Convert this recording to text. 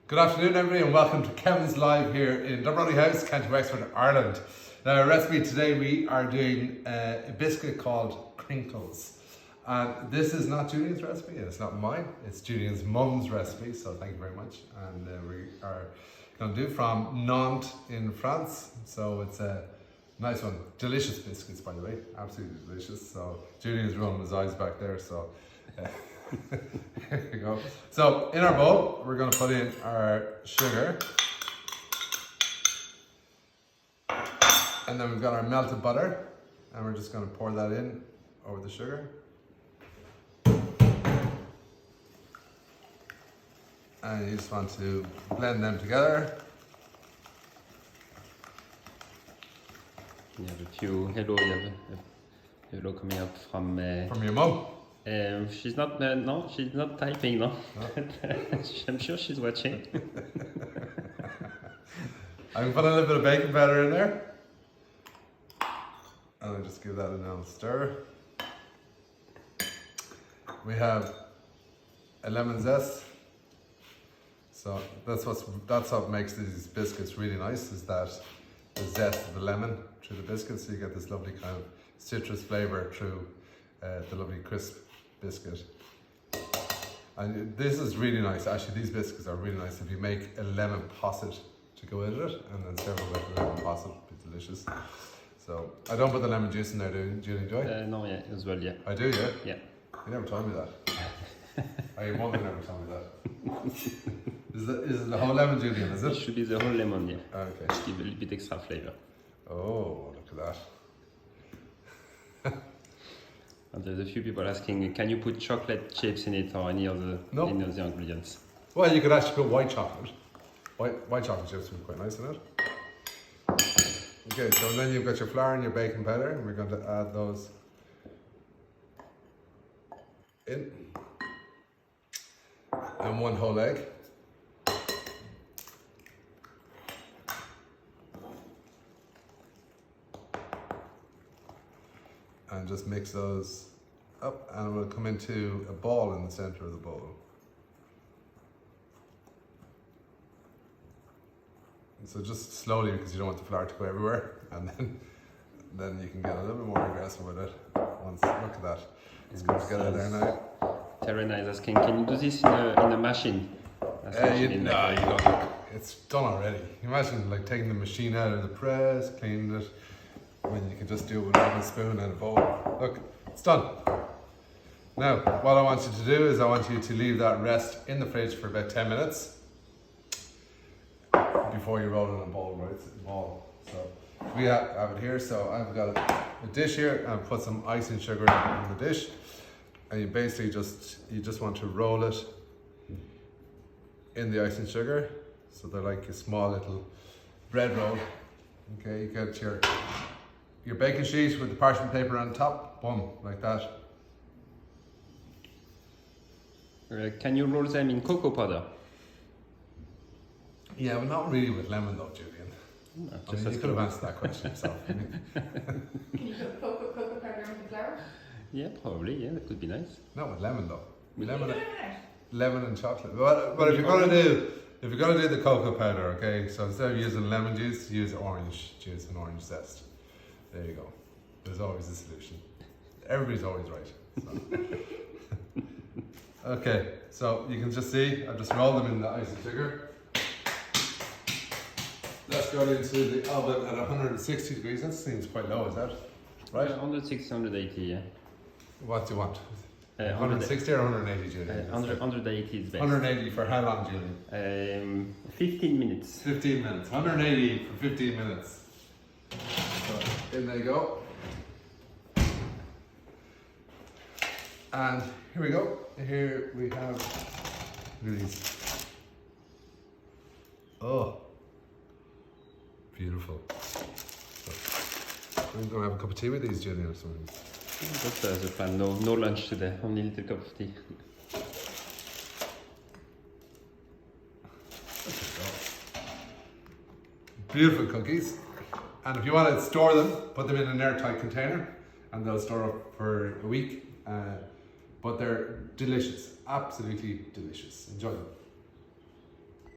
Good afternoon, everybody, and welcome to Kevin's Live here in Dunbrody House, County Wexford, Ireland. Now, our recipe today, we are doing a biscuit called Crinkles. And this is not Julian's recipe, and it's not mine, it's Julian's mum's recipe, so thank you very much. And we are going to do from Nantes in France, so it's a nice one. Delicious biscuits, by the way, absolutely delicious. So Julian's rolling his eyes back there, so... Here we go. So in our bowl, we're going to put in our sugar, and then we've got our melted butter, and we're just going to pour that in over the sugar. And you just want to blend them together. You have a few hello coming up from your mum. She's not no, she's not typing, no. I'm sure she's watching. I'm putting a little bit of baking powder in there, and I'll just give that a little stir. We have a lemon zest, so that's what makes these biscuits really nice, is that the zest of the lemon through the biscuit, so you get this lovely kind of citrus flavour through the lovely crisp biscuit. And this is really nice. Actually, these biscuits are really nice if you make a lemon posset to go with it, and then serve it with a lemon posset. It's delicious. So I don't put the lemon juice in there, do you enjoy? No, yeah, as well, yeah. I do, yeah. Yeah. You never told me that. Your mother never told me that. Is it the whole lemon, Julian? Is it? It should be the whole lemon, yeah. Okay. Just give a little bit extra flavor. Oh, look at that. And there's a few people asking, can you put chocolate chips in it or any other ingredients? Well, you could actually put white chocolate. White chocolate chips would be quite nice, isn't it? Okay, so then you've got your flour and your baking powder, and we're going to add those in. And one whole egg. And just mix those up, and it will come into a ball in the center of the bowl. And so just slowly, because you don't want the flour to go everywhere, and then you can get a little bit more aggressive with it. Look at that, it's coming together there now. Terena is asking, can you do this in a machine? No, you don't. It's done already. Imagine like taking the machine out of the press, cleaning it, when you can just do it with a little spoon and a bowl. Look, it's done. Now, what I want you to do is I want you to leave that rest in the fridge for about 10 minutes before you roll it in a bowl, right? It's a ball. So we have it here. So I've got a dish here, and I've put some icing sugar in the dish, and you basically just want to roll it in the icing sugar. So they're like a small little bread roll. Okay, you get your baking sheet with the parchment paper on top, boom, like that. Can you roll them in cocoa powder? Yeah, but not really with lemon though, Julian. No, you could have answered that question yourself. Can you put cocoa powder in the flour? Yeah, probably, yeah, that could be nice. Not with lemon though. Lemon and chocolate. But if you're gonna do the cocoa powder, okay, so instead of using lemon juice, use orange juice and orange zest. There you go. There's always a solution. Everybody's always right. So. Okay, so you can just see, I've just rolled them in the icing sugar. Let's go into the oven at 160 degrees. That seems quite low, is that right? 160, 180, yeah. What do you want? 160 or 180, Julian? 180 is best. 180 for how long, Julian? 15 minutes. 15 minutes. 180 for 15 minutes. So in they go. And here we go. Here we have these. Oh, beautiful. So I'm going to have a cup of tea with these, Julian, or something. That's the plan. No lunch today. Only a little cup of tea. Beautiful cookies. And if you want to store them, put them in an airtight container, and they'll store up for a week. But they're delicious, absolutely delicious. Enjoy them.